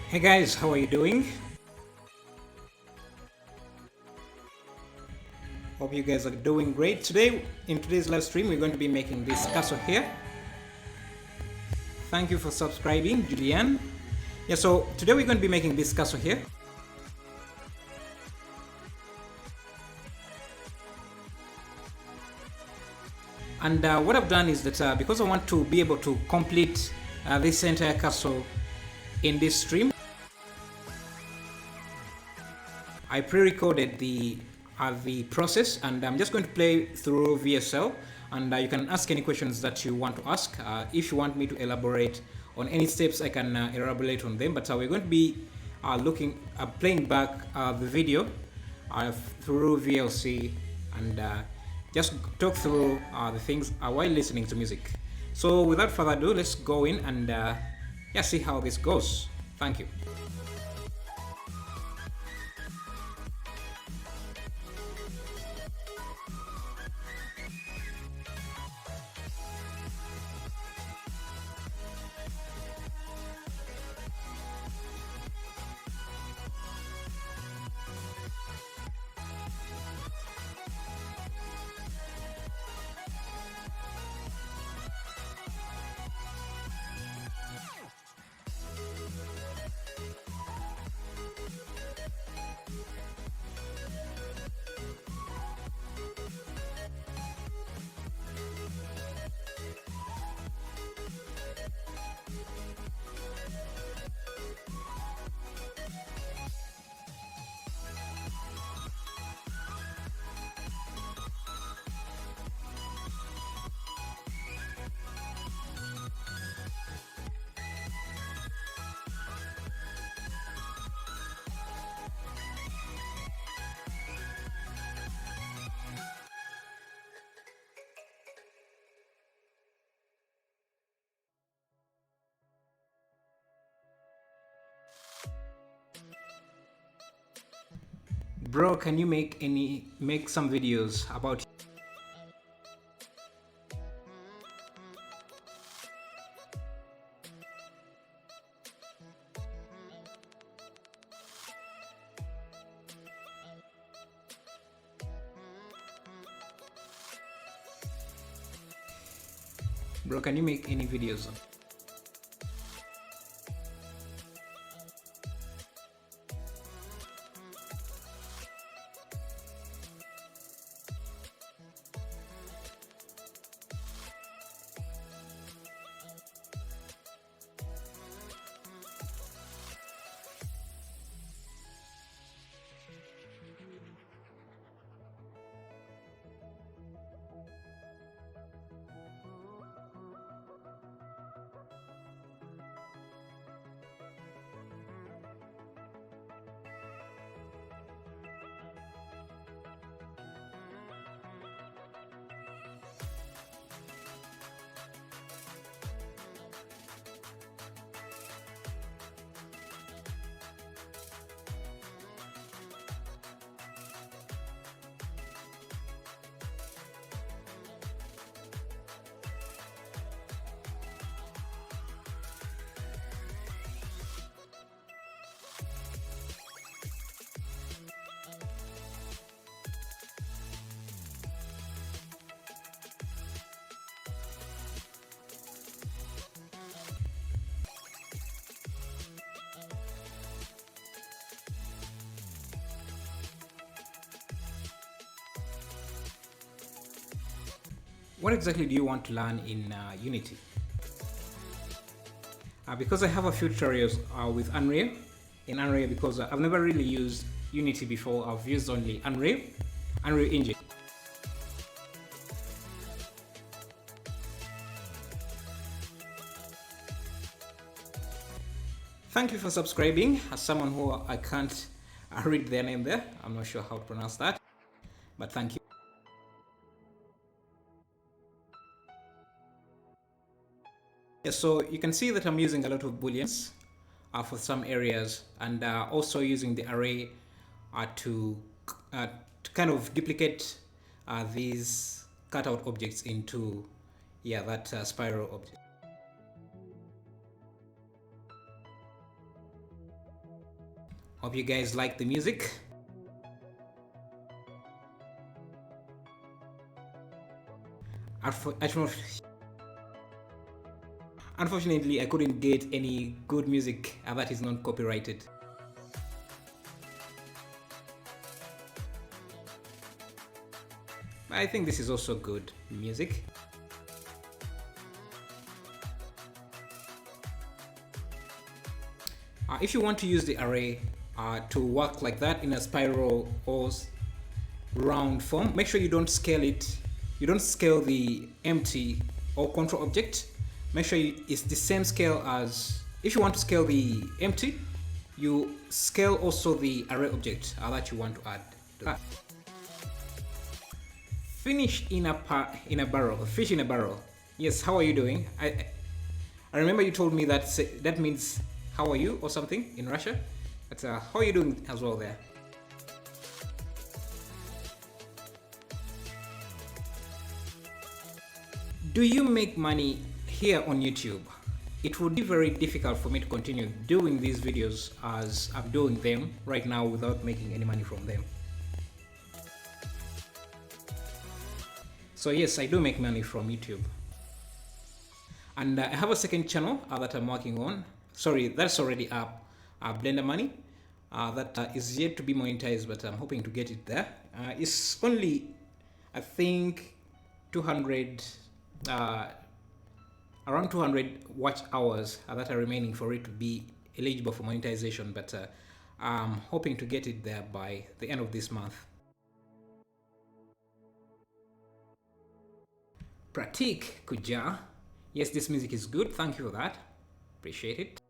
Hey guys, how are you doing? Hope you guys are doing great. Today, in today's live stream, we're going to be making this castle here. Thank you for subscribing, Julianne. Yeah, so today we're going to be making this castle here. And what I've done is that because I want to be able to complete this entire castle in this stream, I pre-recorded the process, and I'm just going to play through VSL, and you can ask any questions that you want to ask. If you want me to elaborate on any steps, I can elaborate on them, but we're going to be playing back the video through VLC, and just talk through the things while listening to music. So without further ado, let's go in and yeah, see how this goes. Thank you. Bro, can you make some videos about? Bro, can you make any videos? What exactly do you want to learn in Unity? Because I have a few tutorials with Unreal, in Unreal, because I've never really used Unity before. I've used only Unreal Engine. Thank you for subscribing. As someone who I can't read their name there, I'm not sure how to pronounce that, but thank you. Yeah, so you can see that I'm using a lot of booleans for some areas, and also using the array to kind of duplicate these cutout objects into that spiral object. Hope you guys like the music. Unfortunately, I couldn't get any good music that is not copyrighted. But I think this is also good music. If you want to use the array to work like that in a spiral or round form, make sure you don't scale it. You don't scale the empty or control object. Make sure it's the same scale as, if you want to scale the empty, you scale also the array object that you want to add to that. Fish in a barrel. Yes, how are you doing? I remember you told me that means how are you or something in Russia. But how are you doing as well there? Do you make money here on YouTube? It would be very difficult for me to continue doing these videos as I'm doing them right now without making any money from them. So yes, I do make money from YouTube. And I have a second channel that I'm working on. Sorry, that's already up. Blender Money. That is yet to be monetized, but I'm hoping to get it there. It's only, I think, 200, around 200 watch hours that are remaining for it to be eligible for monetization, but I'm hoping to get it there by the end of this month. Pratik Kuja. Yes, this music is good. Thank you for that. Appreciate it.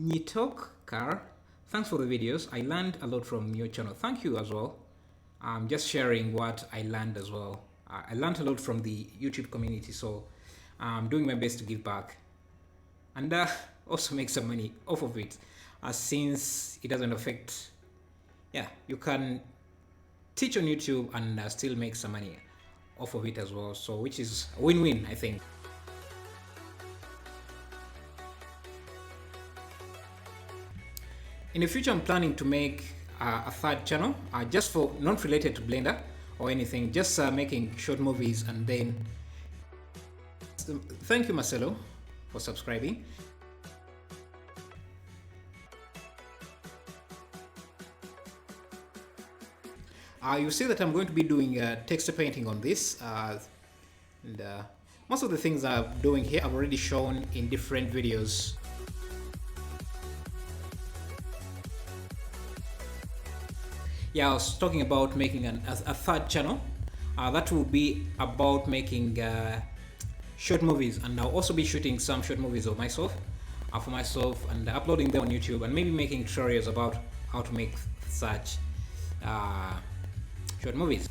Nitok Kar. Thanks for the videos. I learned a lot from your channel. Thank you as well. I'm just sharing what I learned as well. I learned a lot from the YouTube community, so I'm doing my best to give back and also make some money off of it, since it doesn't affect. Yeah, you can teach on YouTube and still make some money off of it as well, so which is a win-win, I think. In the future, I'm planning to make a third channel just for not related to Blender or anything, just making short movies. And then thank you, Marcelo, for subscribing. You see that I'm going to be doing texture painting on this, and most of the things I'm doing here I've already shown in different videos. Yeah, I was talking about making a third channel that will be about making short movies, and I'll also be shooting some short movies of myself for myself and uploading them on YouTube, and maybe making tutorials about how to make such short movies.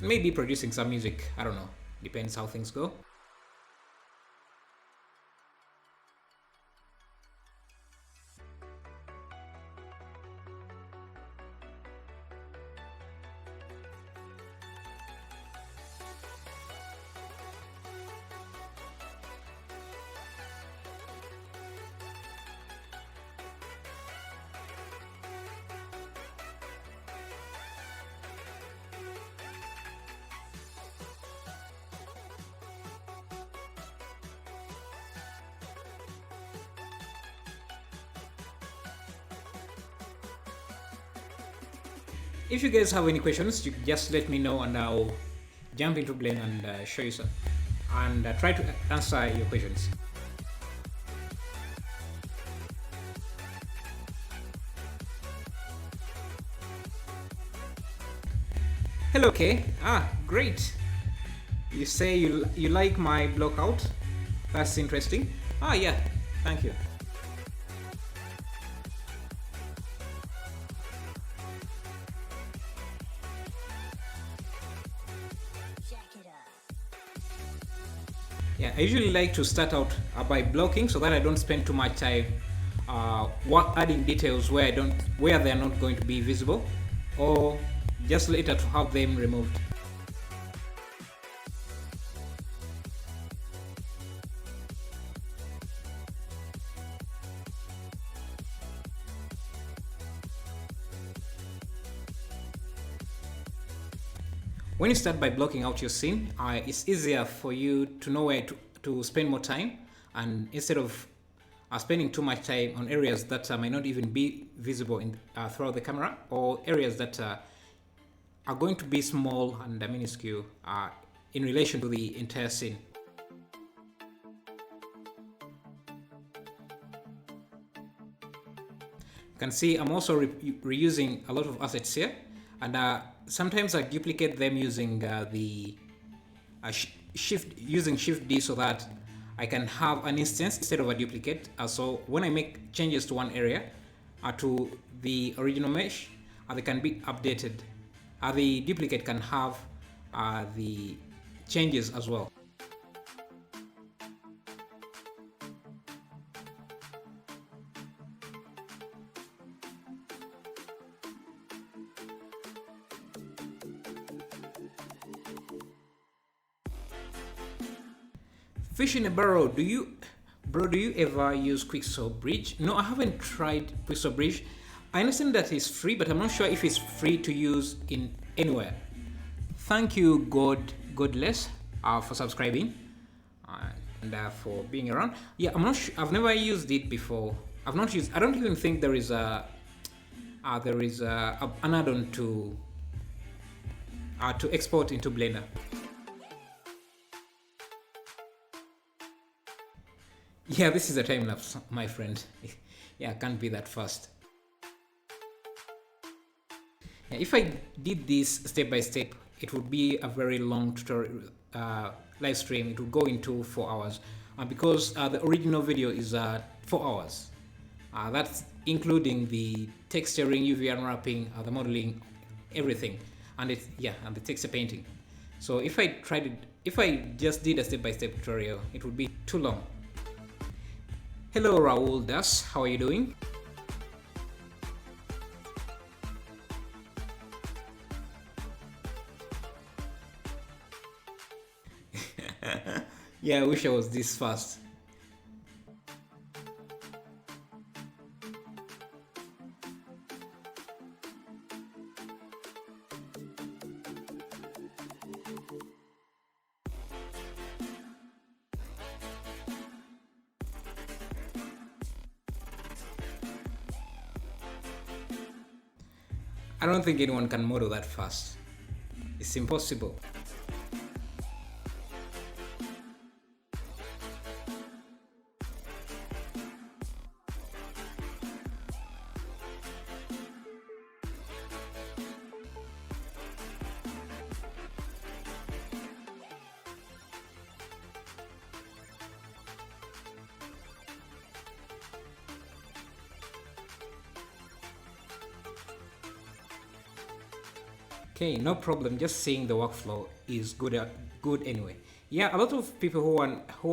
Maybe producing some music, I don't know, depends how things go. If you guys have any questions, you just let me know and I'll jump into Blender and show you some and try to answer your questions. Hello, Kay. Great. You say you like my block out? That's interesting. Yeah, thank you. Yeah, I usually like to start out by blocking so that I don't spend too much time adding details where they're not going to be visible, or just later to have them removed. When you start by blocking out your scene, it's easier for you to know where to spend more time, and instead of spending too much time on areas that might not even be visible throughout the camera, or areas that are going to be small and minuscule in relation to the entire scene. You can see I'm also reusing a lot of assets here, and sometimes I duplicate them using Shift D so that I can have an instance instead of a duplicate. So when I make changes to one area to the original mesh, they can be updated. The duplicate can have the changes as well. Fish in a barrel. Do you ever use Quicksilver Bridge? No, I haven't tried Quicksilver Bridge. I understand that it's free, but I'm not sure if it's free to use in anywhere. Thank you, Godless, for subscribing and for being around. Yeah, I'm not sure. I've never used it before. I don't even think there is an add-on to export into Blender. Yeah, this is a time lapse, my friend. Yeah, I can't be that fast. Yeah, if I did this step by step, it would be a very long tutorial live stream. It would go into 4 hours because the original video is 4 hours. That's including the texturing, UV unwrapping, the modeling, everything, and the texture painting. So if I just did a step by step tutorial, it would be too long. Hello Raul Das, how are you doing? Yeah, I wish I was this fast. I don't think anyone can model that fast. It's impossible. Okay, no problem. Just seeing the workflow is good anyway. Yeah, a lot of people who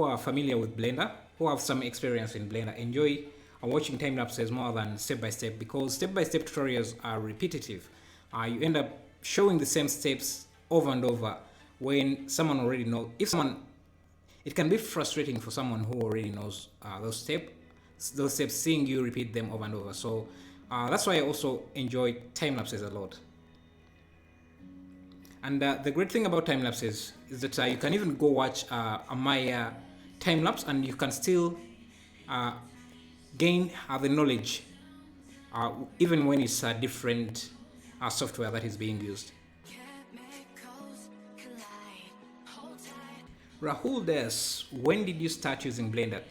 are familiar with Blender, who have some experience in Blender, enjoy watching time lapses more than step by step, because step by step tutorials are repetitive. You end up showing the same steps over and over when someone already knows. It can be frustrating for someone who already knows those steps, seeing you repeat them over and over. So that's why I also enjoy time lapses a lot. And the great thing about time lapses is that you can even go watch my time lapse, and you can still gain the knowledge, even when it's a different software that is being used. Rahul Des, when did you start using Blender?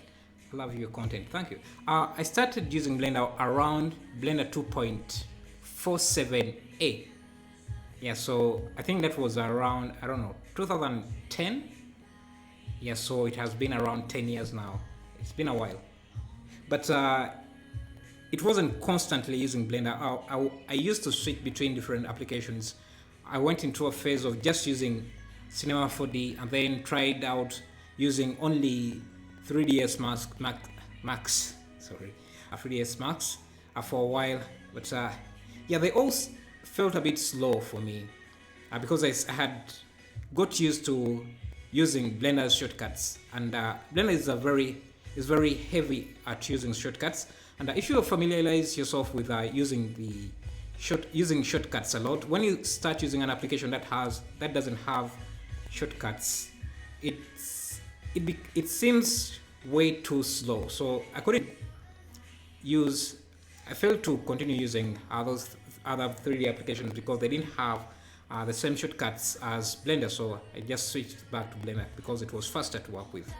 I love your content, thank you. I started using Blender around Blender 2.47a. Yeah, so I think that was around, I don't know, 2010. Yeah, so it has been around 10 years now. It's been a while. But it wasn't constantly using Blender. I used to switch between different applications. I went into a phase of just using Cinema 4D, and then tried out using only 3ds Max, 3ds Max for a while. But yeah, they all felt a bit slow for me because I had got used to using Blender's shortcuts, and Blender is very heavy at using shortcuts. And if you familiarize yourself with using the using shortcuts a lot. When you start using an application that doesn't have shortcuts, it seems way too slow. So I failed to continue using those other 3D applications because they didn't have the same shortcuts as Blender. So I just switched back to Blender because it was faster to work with.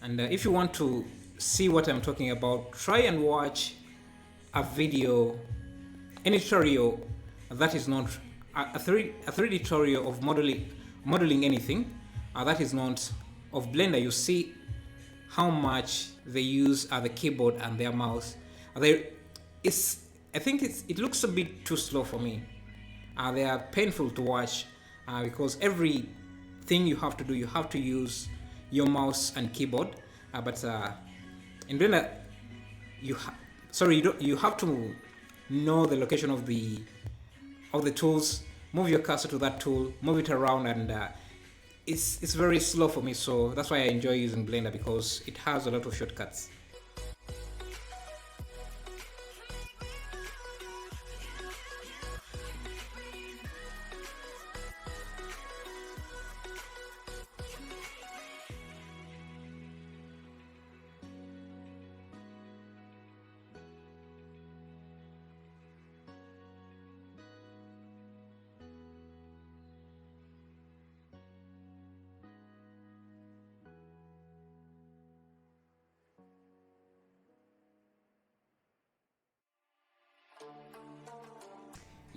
And if you want to see what I'm talking about, try and watch a video, any tutorial that is not a 3D tutorial of modeling anything that is not of Blender. You see how much they use the keyboard and their mouse. I think it looks a bit too slow for me. They are painful to watch because everything you have to use your mouse and keyboard. But in Blender, you have to know the location of the tools, move your cursor to that tool, move it around, and it's very slow for me. So that's why I enjoy using Blender, because it has a lot of shortcuts.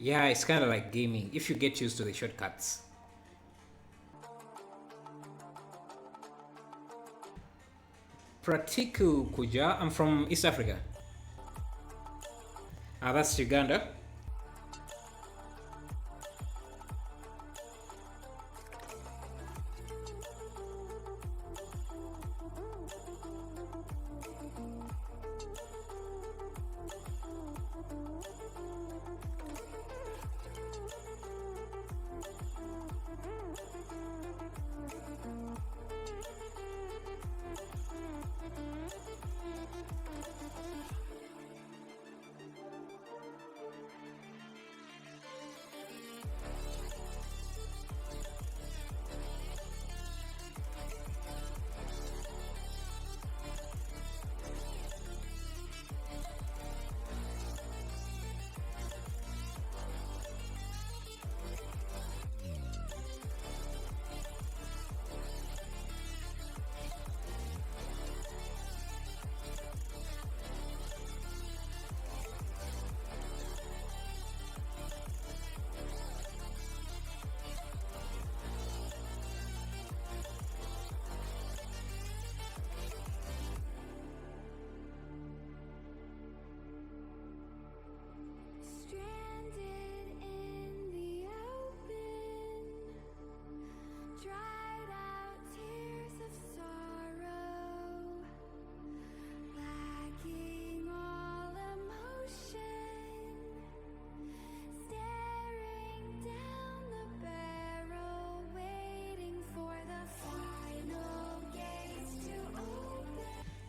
Yeah, it's kind of like gaming if you get used to the shortcuts. Pratiku Kuja, I'm from East Africa. That's Uganda.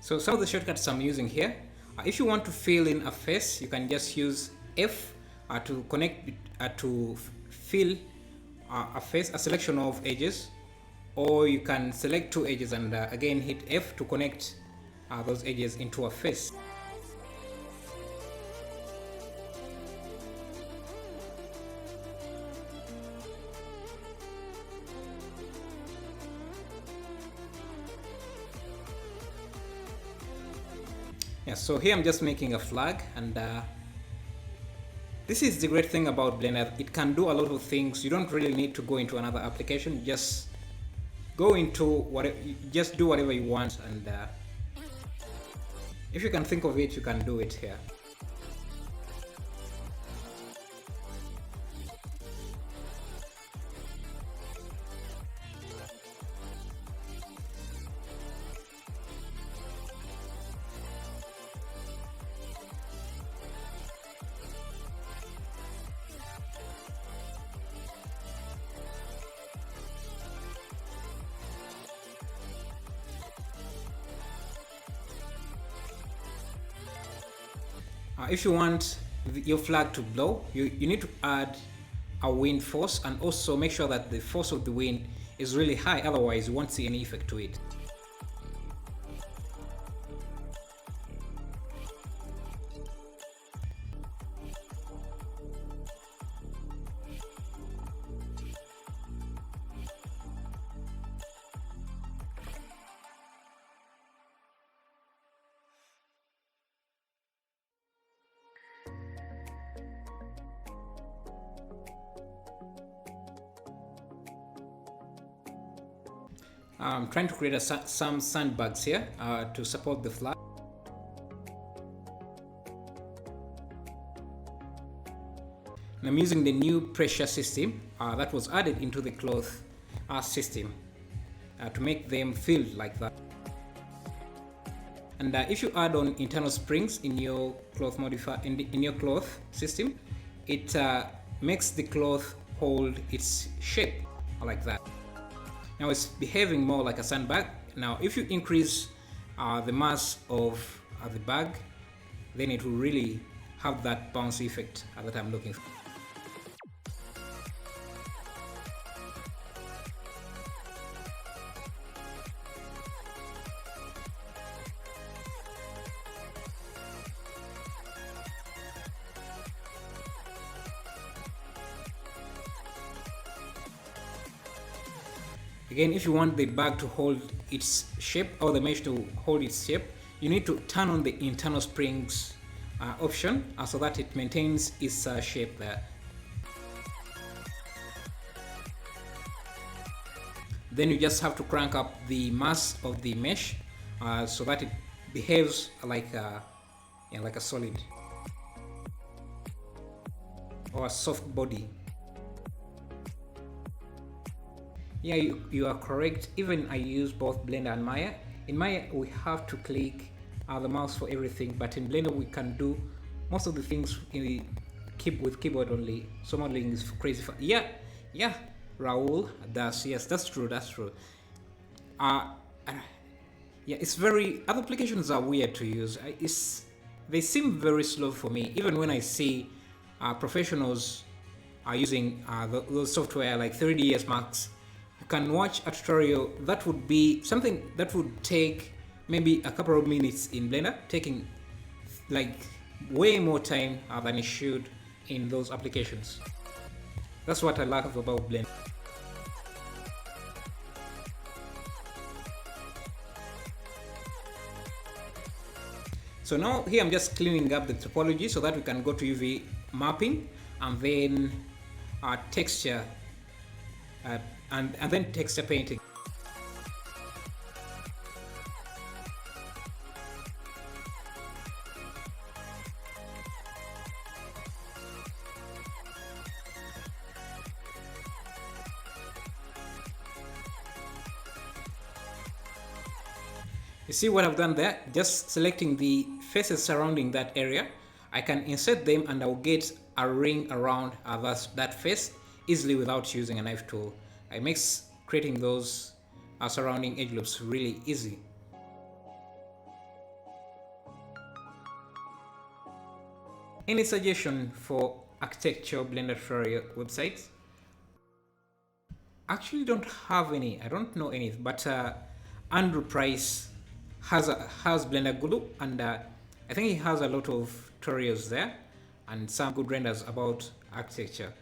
So some of the shortcuts I'm using here, if you want to fill in a face, you can just use F to connect to fill a face, a selection of edges, or you can select two edges and again hit F to connect those edges into a face. Yeah, so here I'm just making a flag, and this is the great thing about Blender. It can do a lot of things. You don't really need to go into another application. Just go into whatever, just do whatever you want, and if you can think of it, you can do it here. If you want your flag to blow, you need to add a wind force, and also make sure that the force of the wind is really high, otherwise you won't see any effect to it. I'm trying to create some sandbags here to support the flag. And I'm using the new pressure system that was added into the cloth system to make them feel like that. And if you add on internal springs in your cloth in your cloth system, it makes the cloth hold its shape like that. Now it's behaving more like a sandbag. Now if you increase the mass of the bag, then it will really have that bounce effect that I'm looking for. Again, if you want the bag to hold its shape, or the mesh to hold its shape, you need to turn on the internal springs option so that it maintains its shape there. Then you just have to crank up the mass of the mesh so that it behaves like a solid or a soft body. Yeah, you are correct. Even I use both Blender and Maya. In Maya, we have to click the mouse for everything, but in Blender, we can do most of the things with keyboard only. So modeling is crazy fun. Yeah, Raul, that's true. Yeah, it's very. Other applications are weird to use. They seem very slow for me. Even when I see professionals are using those software like 3ds Max. You can watch a tutorial that would be something that would take maybe a couple of minutes in Blender, taking like way more time than it should in those applications. That's what I love about Blender. So now here I'm just cleaning up the topology so that we can go to UV mapping and then texture and then texture painting. You see what I've done there? Just selecting the faces surrounding that area, I can insert them and I'll get a ring around that face easily without using a knife tool. It makes creating those surrounding edge loops really easy. Any suggestion for architecture Blender tutorial websites? Actually don't have any. I don't know any, but Andrew Price has Blender Guru, and I think he has a lot of tutorials there and some good renders about architecture.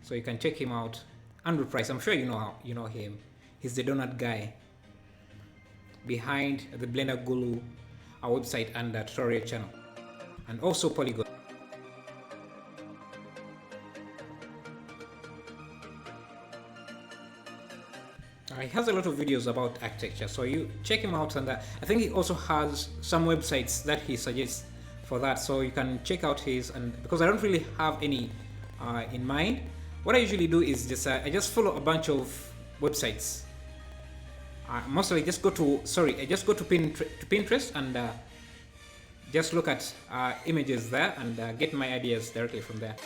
So you can check him out. Andrew Price, I'm sure you know him. He's the donut guy behind the Blender Guru website and tutorial channel, and also Polygon. He has a lot of videos about architecture, so you check him out, and I think he also has some websites that he suggests for that, so you can check out his. And because I don't really have any in mind, what I usually do is just I just follow a bunch of websites. Mostly I just go to Pinterest and just look at images there and get my ideas directly from there.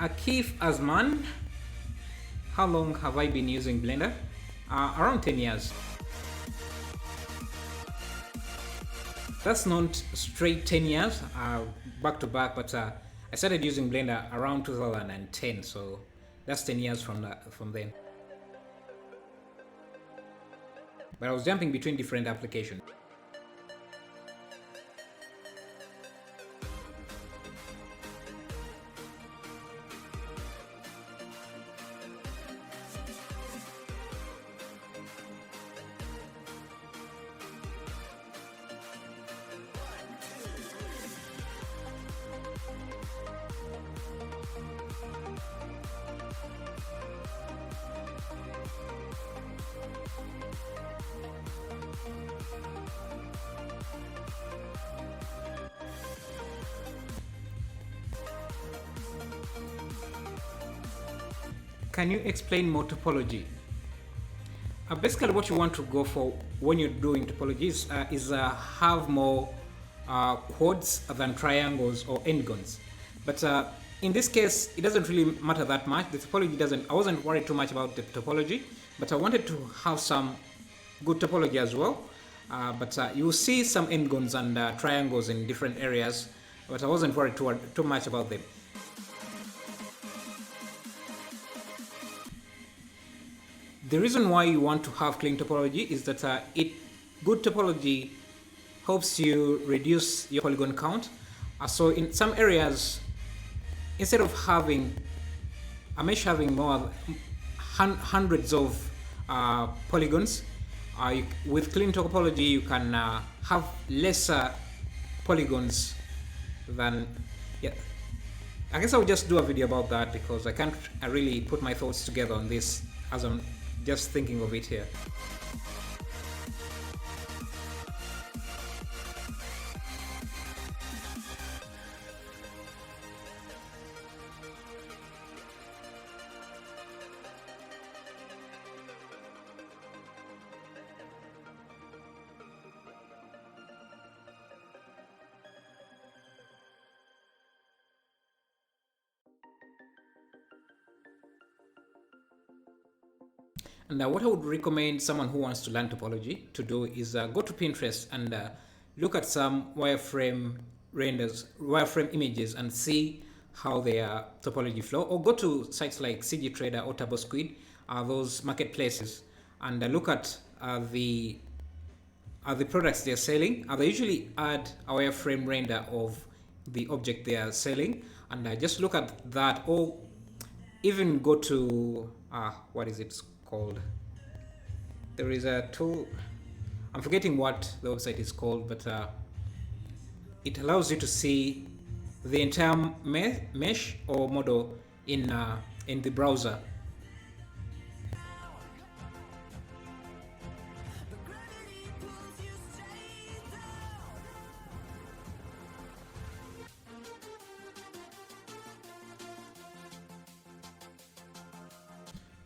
Akif Azman, how long have I been using Blender? Around 10 years. That's not straight 10 years back to back, but I started using Blender around 2010, so that's 10 years from then. But I was jumping between different applications. Can you explain more topology? Basically, what you want to go for when you're doing topology is have more quads than triangles or n-gons. But in this case, it doesn't really matter that much. The topology doesn't. I wasn't worried too much about the topology, but I wanted to have some good topology as well. But you will see some n-gons and triangles in different areas, but I wasn't worried too much about them. The reason why you want to have clean topology is that good topology helps you reduce your polygon count. So in some areas, instead of having a mesh having more hundreds of polygons, with clean topology you can have lesser polygons than. Yeah, I guess I'll just do a video about that because I can't really put my thoughts together on this as I'm just thinking of it here. And what I would recommend someone who wants to learn topology to do is go to Pinterest and look at some wireframe renders, wireframe images, and see how their topology flow. Or go to sites like CG Trader or TurboSquid, those marketplaces, and look at the products they're selling. They usually add a wireframe render of the object they are selling, and just look at that. Or even go to what is it called? There is a tool, I'm forgetting what the website is called, but it allows you to see the entire mesh or model in the browser.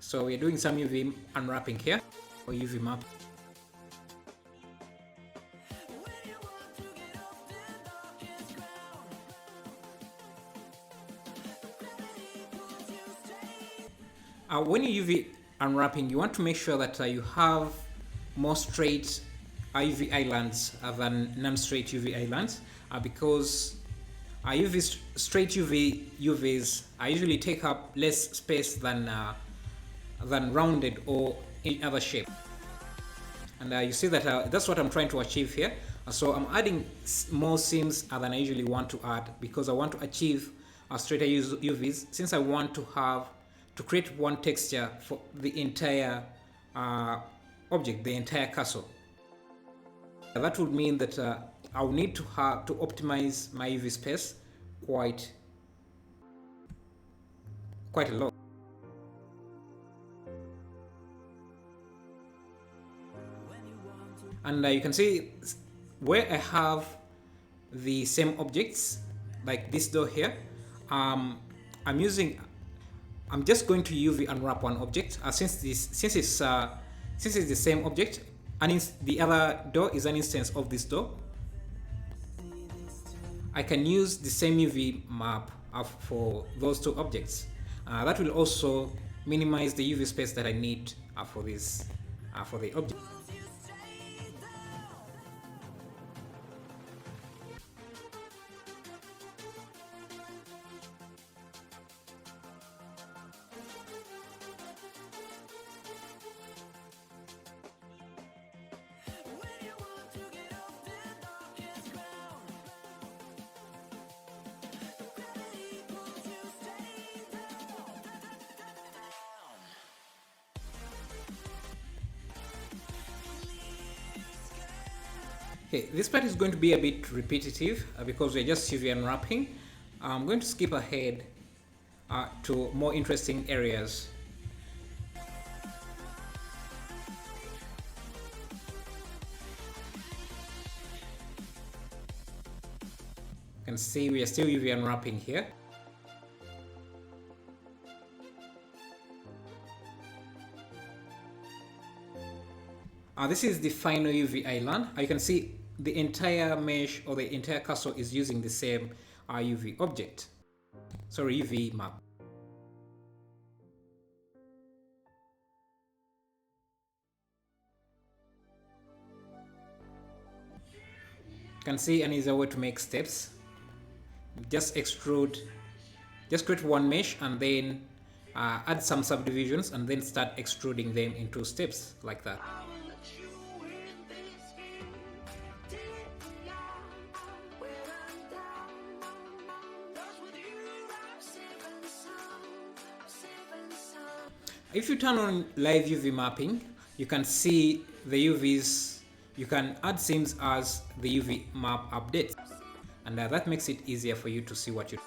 So we're doing some UV unwrapping here, or UV map. When you UV unwrapping, you want to make sure that you have more straight UV islands than non-straight UV islands, because straight UVs usually take up less space than rounded or any other shape. And you see that that's what I'm trying to achieve here. So I'm adding more seams than I usually want to add, because I want to achieve straighter UVs, since I want to create one texture for the entire object, the entire castle. That would mean that I'll need to optimize my UV space quite a lot. And you can see where I have the same objects, like this door here. I'm just going to UV unwrap one object, since it's the same object, and the other door is an instance of this door. I can use the same UV map for those two objects. That will also minimize the UV space that I need for this for the object. Okay, this part is going to be a bit repetitive because we're just UV unwrapping. I'm going to skip ahead to more interesting areas. You can see we are still UV unwrapping here. This is the final UV island. You can see the entire mesh or the entire castle is using the same UV object. Sorry, UV map. You can see an easier way to make steps. Just extrude, just create one mesh and then add some subdivisions and then start extruding them into steps like that. If you turn on live UV mapping, you can see the UVs, you can add seams as the UV map updates, and that makes it easier for you to see what you do.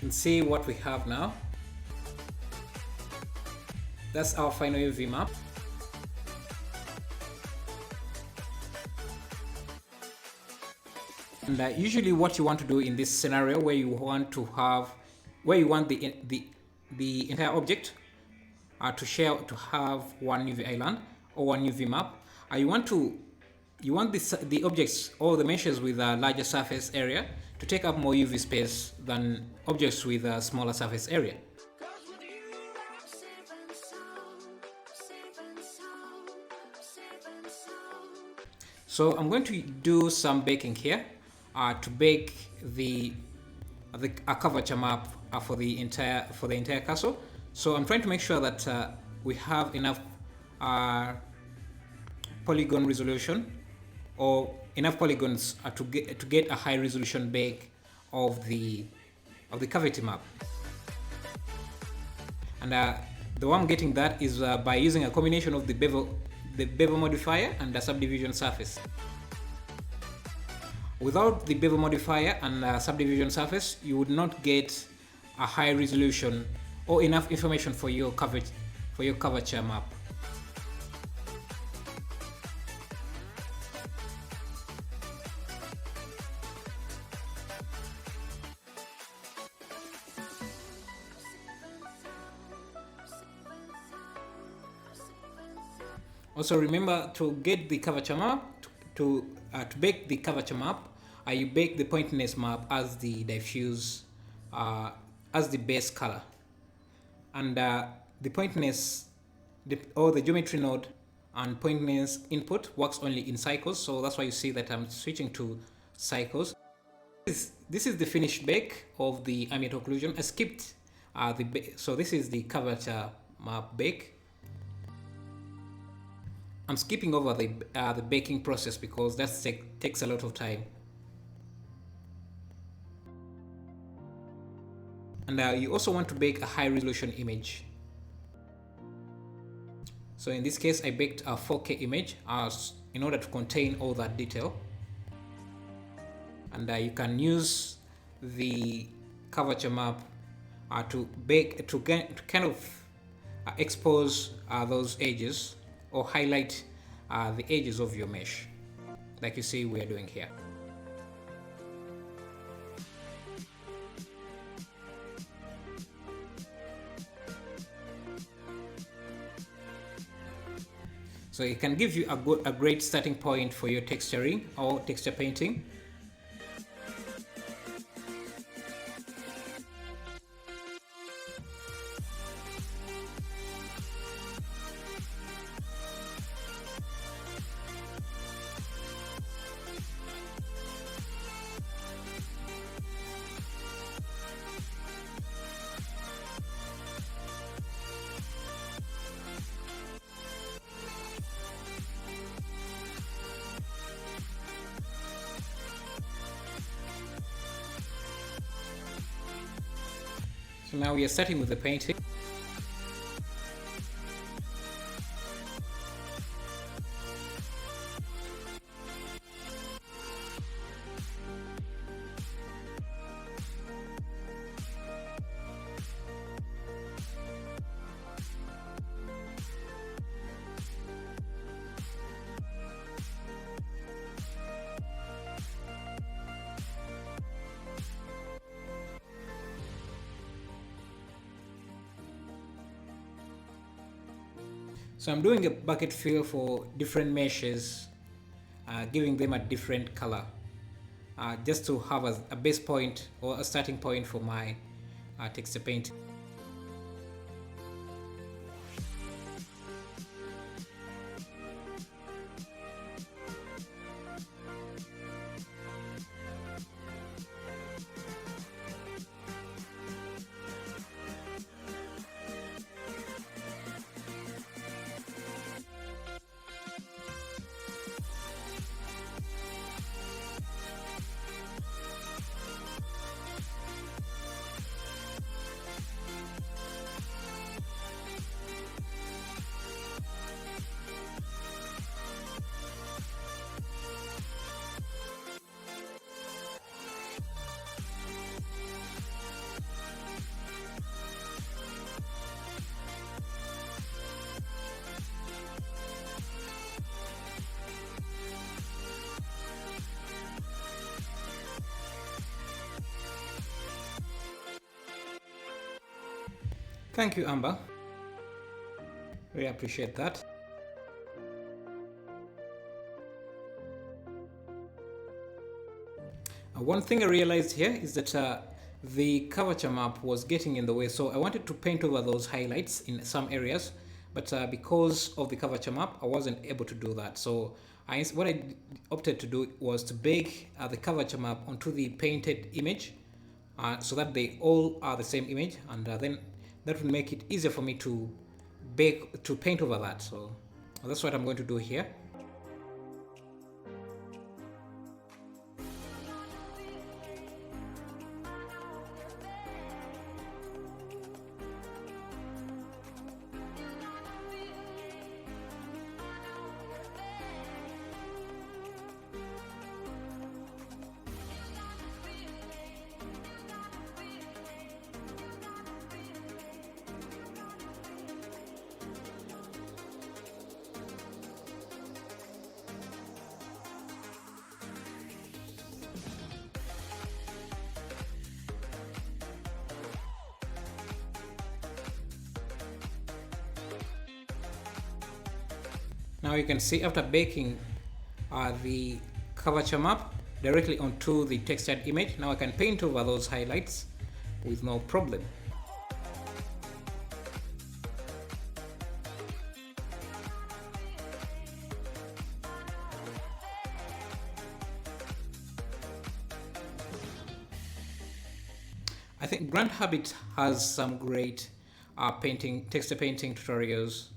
And see what we have now. That's our final UV map. And usually what you want to do in this scenario where you want to have, where you want the entire object to have one UV island or one UV map, you want the objects or the meshes with a larger surface area to take up more UV space than objects with a smaller surface area. So I'm going to do some baking here to bake a curvature map for the entire castle. So I'm trying to make sure that we have enough polygon resolution or enough polygons to get a high resolution bake of the cavity map. And the way I'm getting that is by using a combination of the bevel modifier and the subdivision surface. Without the bevel modifier and subdivision surface, you would not get a high resolution or enough information for your curvature map. Also remember to get the curvature map, to bake the curvature map, you bake the pointiness map as the diffuse, as the base color. And the pointiness, or the geometry node and pointiness input works only in cycles, so that's why you see that I'm switching to cycles. This is the finished bake of the ambient occlusion. I skipped so this is the curvature map bake. I'm skipping over the baking process because that takes a lot of time. And you also want to bake a high resolution image. So in this case, I baked a 4K image in order to contain all that detail. And you can use the curvature map to kind of expose those edges or highlight the edges of your mesh, like you see we are doing here. So it can give you a great starting point for your texturing or texture painting. So now we are starting with the painting. So I'm doing a bucket fill for different meshes, giving them a different color, just to have a base point or a starting point for my texture painting. Thank you, Amber. Really appreciate that. One thing I realized here is that the curvature map was getting in the way, so I wanted to paint over those highlights in some areas, but because of the curvature map, I wasn't able to do that. So what I opted to do was to bake the curvature map onto the painted image, so that they all are the same image, and then that will make it easier for me to paint over that. So that's what I'm going to do here. Now you can see after baking the curvature map directly onto the textured image, now I can paint over those highlights with no problem. I think Grand Habit has some great texture painting tutorials.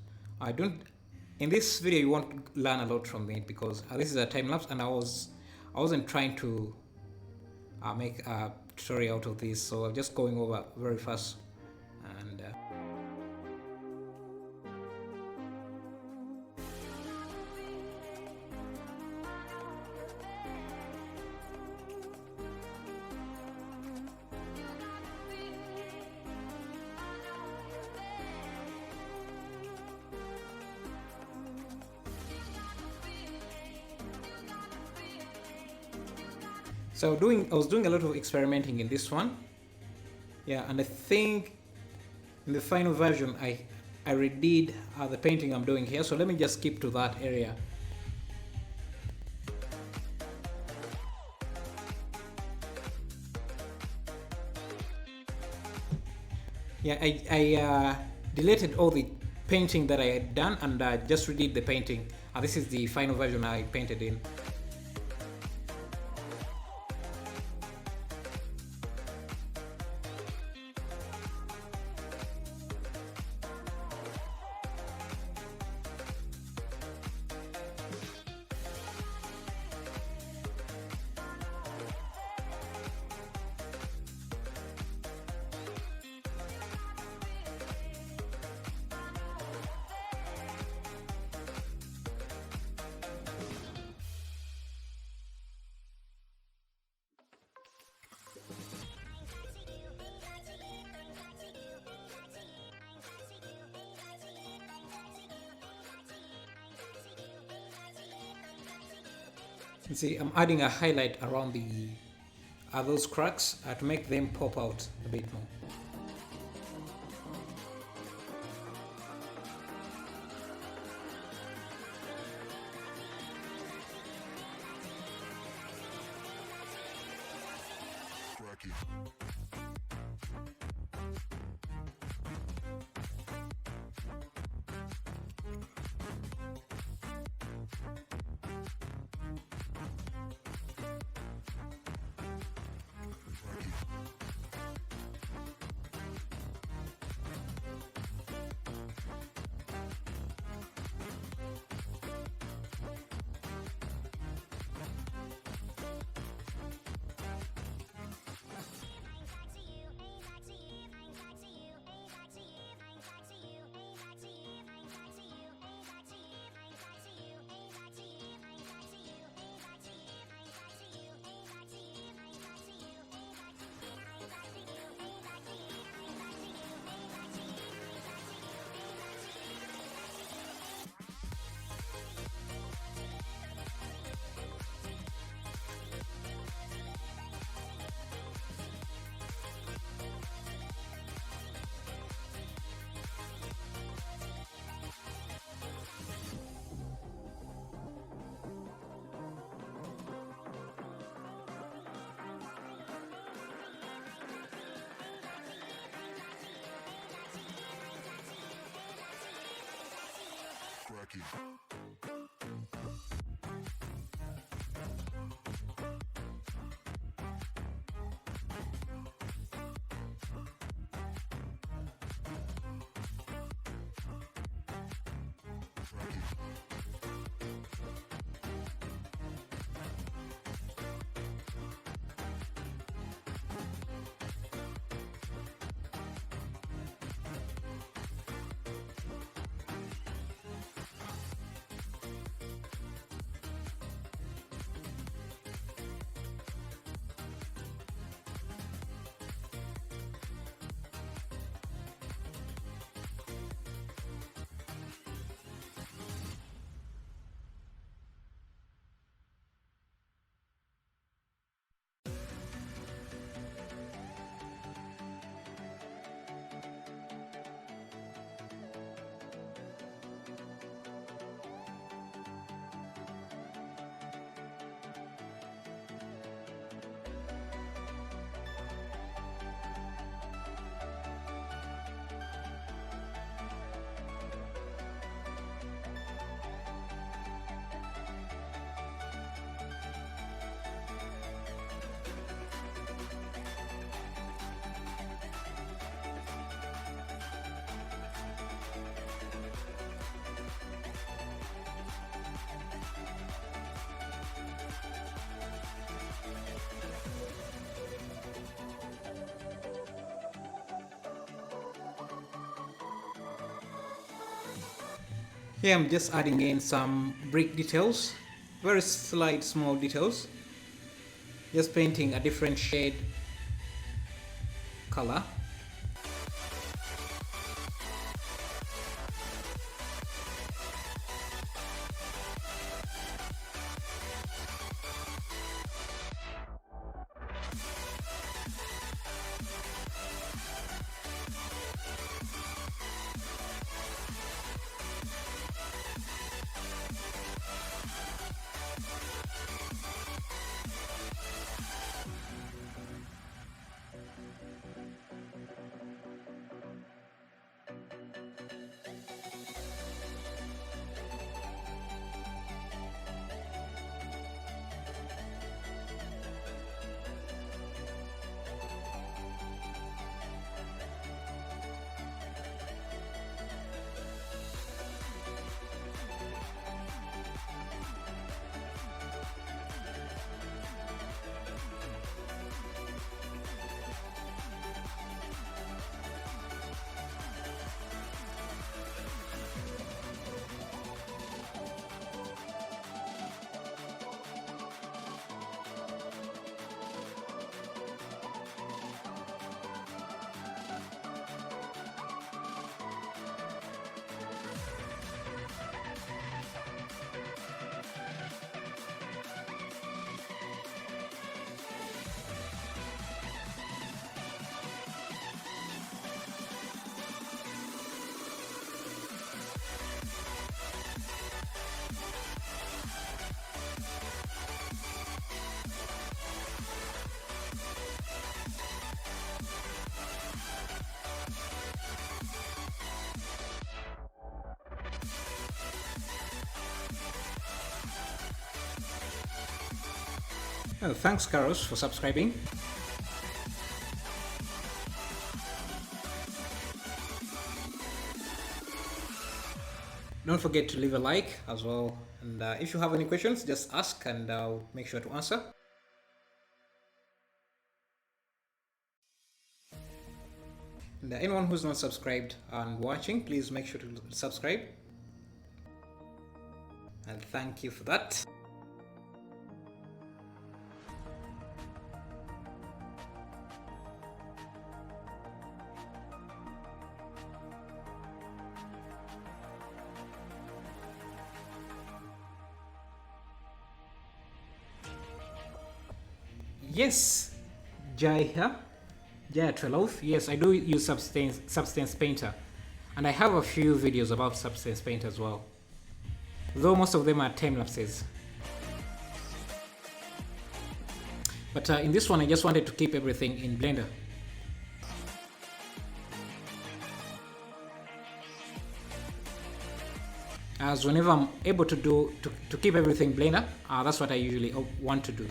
In this video you won't learn a lot from it because this is a time lapse, and I wasn't trying to make a tutorial out of this, so I'm just going over very fast. And So I was doing a lot of experimenting in this one. Yeah, and I think in the final version I redid the painting I'm doing here. So let me just skip to that area. Yeah, I deleted all the painting that I had done and just redid the painting. This is the final version I painted in. You see, I'm adding a highlight around those cracks to make them pop out a bit more. Here I'm just adding in some brick details, very slight small details, just painting a different shade color. Oh, thanks, Carlos, for subscribing. Don't forget to leave a like as well. And if you have any questions, just ask and I'll make sure to answer. And anyone who's not subscribed and watching, please make sure to subscribe. And thank you for that. Yes, Jaya 12. Yes, I do use Substance Painter, and I have a few videos about Substance Painter as well, though most of them are time lapses. But in this one, I just wanted to keep everything in Blender. As whenever I'm able to keep everything Blender, that's what I usually want to do.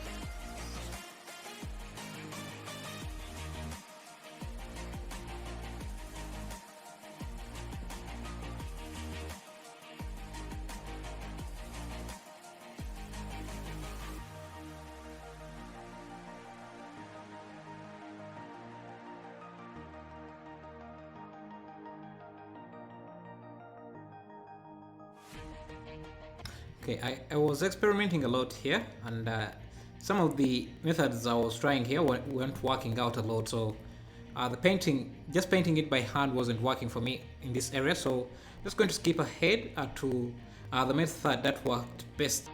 Okay, I was experimenting a lot here, and some of the methods I was trying here weren't working out a lot. So just painting it by hand wasn't working for me in this area. So I'm just going to skip ahead to the method that worked best.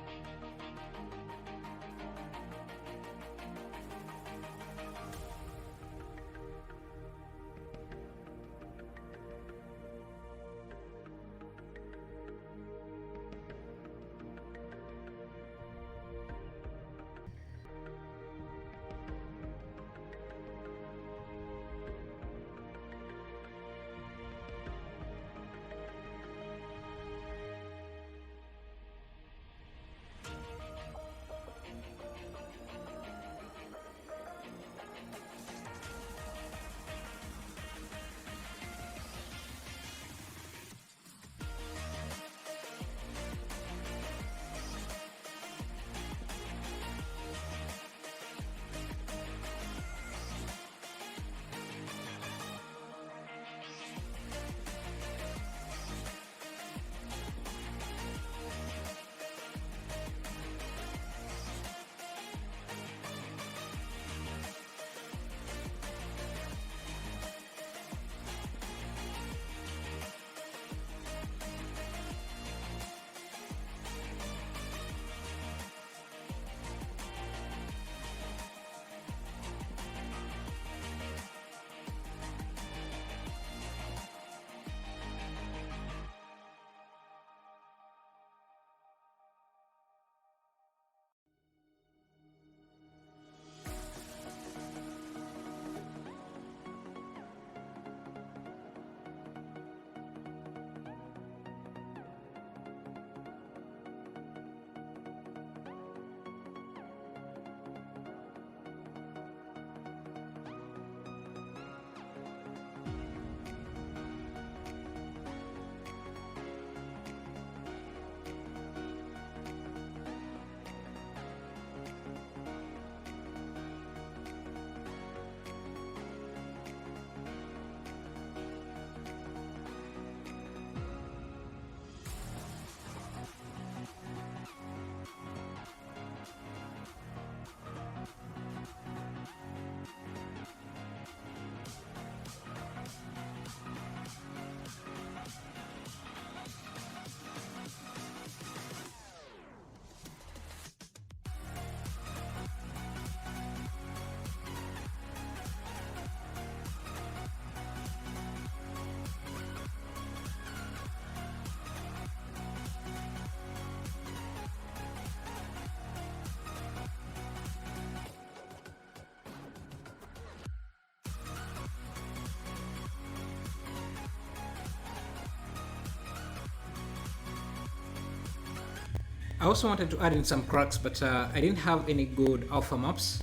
I also wanted to add in some cracks, but I didn't have any good alpha maps.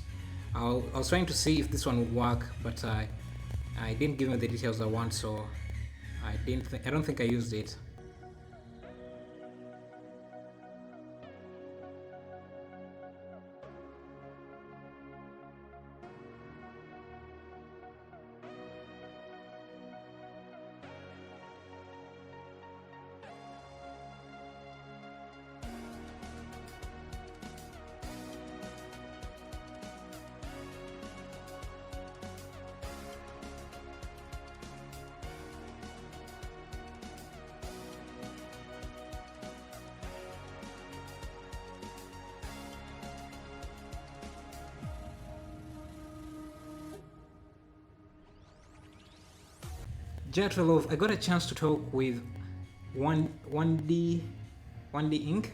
I was trying to see if this one would work, but I didn't give me the details I want, so I don't think I used it. Jetrelov, I got a chance to talk with 1D Inc.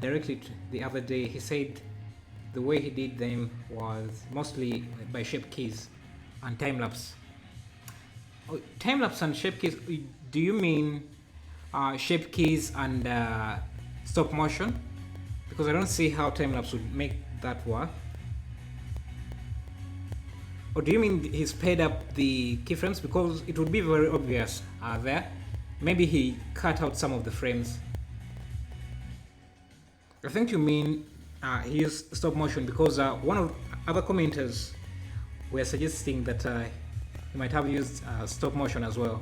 Directly the other day. He said the way he did them was mostly by shape keys and time lapse. Oh, time lapse and shape keys. Do you mean shape keys and stop motion? Because I don't see how time lapse would make that work. Or do you mean he sped up the keyframes? Because it would be very obvious there. Maybe he cut out some of the frames. I think you mean he used stop motion, because one of other commenters were suggesting that he might have used stop motion as well.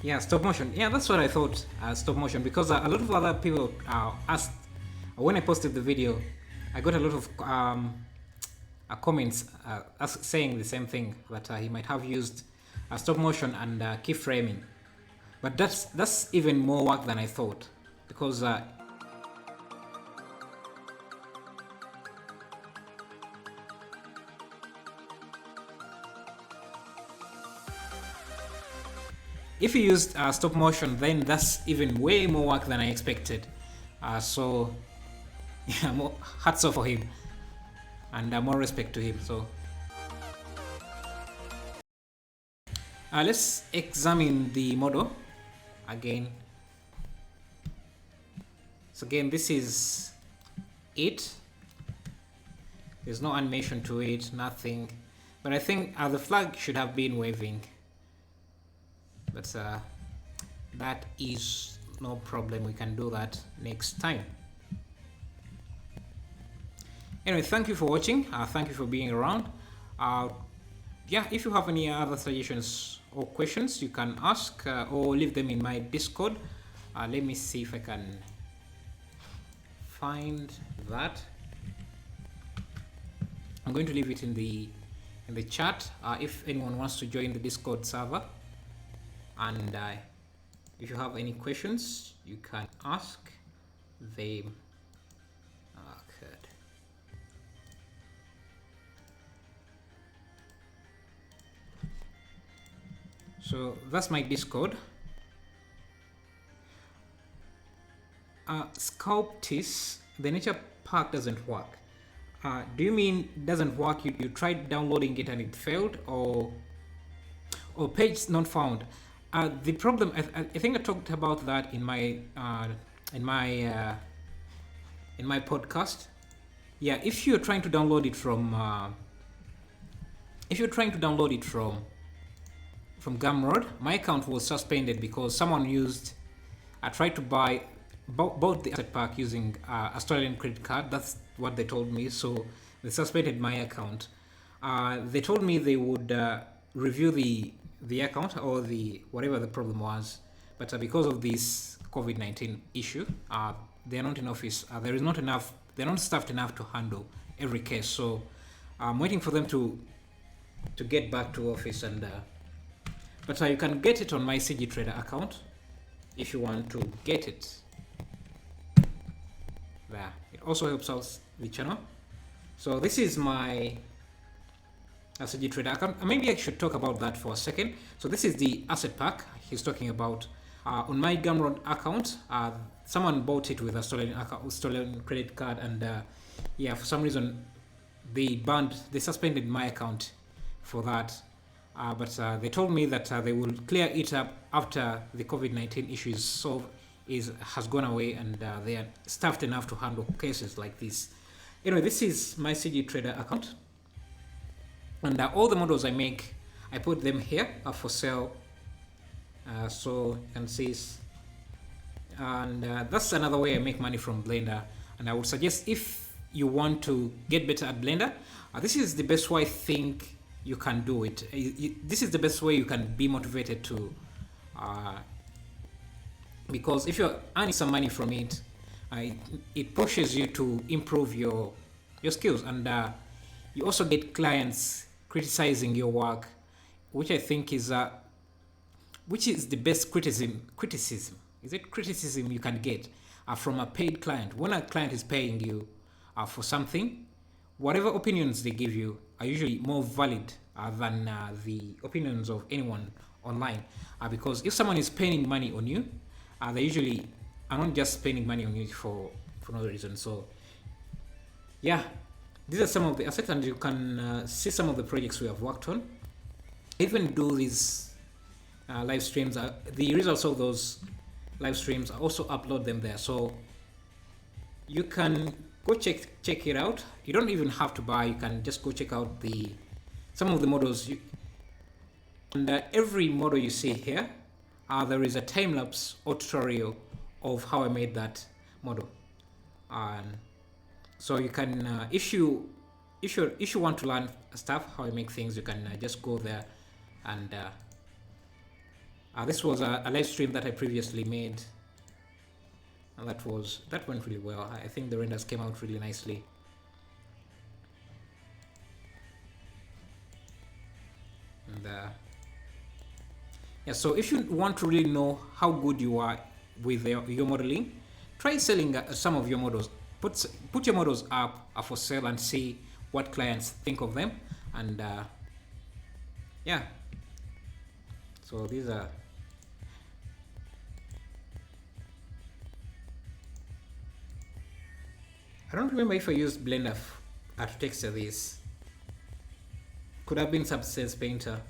Yeah, stop motion. Yeah, that's what I thought, stop motion, because a lot of other people asked, when I posted the video, I got a lot of comments saying the same thing, that he might have used stop motion and keyframing. But that's even more work than I thought, because if you used stop motion, then that's even way more work than I expected. So yeah, more hats off for him, and more respect to him. So let's examine the model again. So again, this is it. There's no animation to it, nothing. But I think the flag should have been waving. But that is no problem. We can do that next time. Anyway, thank you for watching. Thank you for being around. Yeah, if you have any other suggestions or questions, you can ask or leave them in my Discord. Let me see if I can find that. I'm going to leave it in the chat if anyone wants to join the Discord server. And if you have any questions, you can ask them. So that's my Discord. Sculptis, the nature pack doesn't work. Do you mean doesn't work? You tried downloading it and it failed, or page not found? The problem, I think I talked about that in my podcast. Yeah, if you're trying to download it from Gumroad, my account was suspended because someone tried to buy bought the asset pack using a stolen credit card. That's what they told me. So they suspended my account. They told me they would review the account or whatever the problem was, but because of this COVID-19 issue, they're not in office. They're not staffed enough to handle every case. So I'm waiting for them to get back to office, and but you can get it on my CG Trader account if you want to get it there. It also helps out the channel. So this is my CG Trader account. Maybe I should talk about that for a second. So this is the asset pack he's talking about. On my Gumroad account, someone bought it with a stolen credit card, and yeah, for some reason they suspended my account for that. But they told me that they will clear it up after the COVID-19 issue has gone away, and they are staffed enough to handle cases like this. Anyway, this is my CG Trader account, and all the models I make, I put them here are for sale. So you can see, and that's another way I make money from Blender. And I would suggest, if you want to get better at Blender, this is the best way I think you can do it. This is the best way you can be motivated to, because if you're earning some money from it, it pushes you to improve your skills, and you also get clients criticizing your work, which I think is the best criticism. Is it criticism you can get from a paid client? When a client is paying you for something, whatever opinions they give you are usually more valid than the opinions of anyone online. Because if someone is spending money on you, they usually are not just spending money on you for no reason. So yeah, these are some of the assets, and you can see some of the projects we have worked on. Even do these live streams. The results of those live streams, I also upload them there, so you can go check it out. You don't even have to buy. You can just go check out some of the models. And every model you see here, there is a time lapse or tutorial of how I made that model. So you can, if you want to learn stuff how I make things, you can just go there. And this was a live stream that I previously made, and that went really well. I think the renders came out really nicely. And yeah, so if you want to really know how good you are with your modeling, try selling some of your models. Put your models up for sale and see what clients think of them. And yeah, so these are, I don't remember if I used Blender to texture this. Could have been Substance Painter,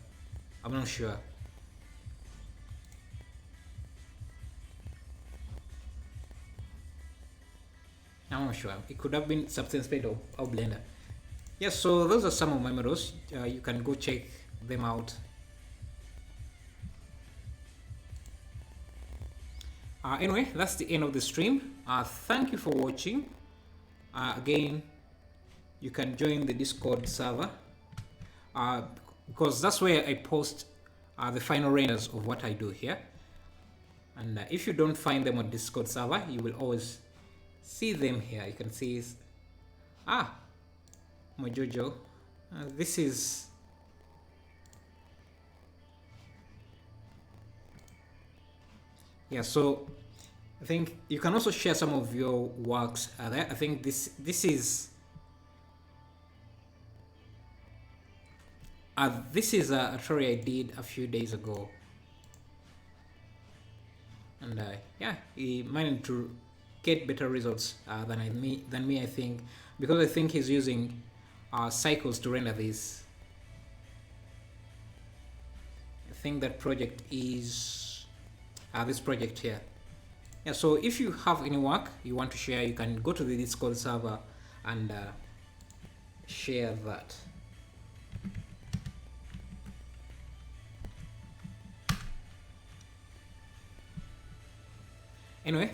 I'm not sure. I'm not sure. It could have been Substance Painter or Blender. Yes, so those are some of my models. You can go check them out. Anyway, that's the end of the stream. Thank you for watching. Again, you can join the Discord server, because that's where I post the final renders of what I do here. And if you don't find them on Discord server, you will always see them here. You can see Mojojo. This is so I think you can also share some of your works there. I think this is a tutorial I did a few days ago, and yeah, he managed to get better results than me, I think, because I think he's using cycles to render this. I think that project is this project here. Yeah, so if you have any work you want to share, you can go to the Discord server and share that. Anyway,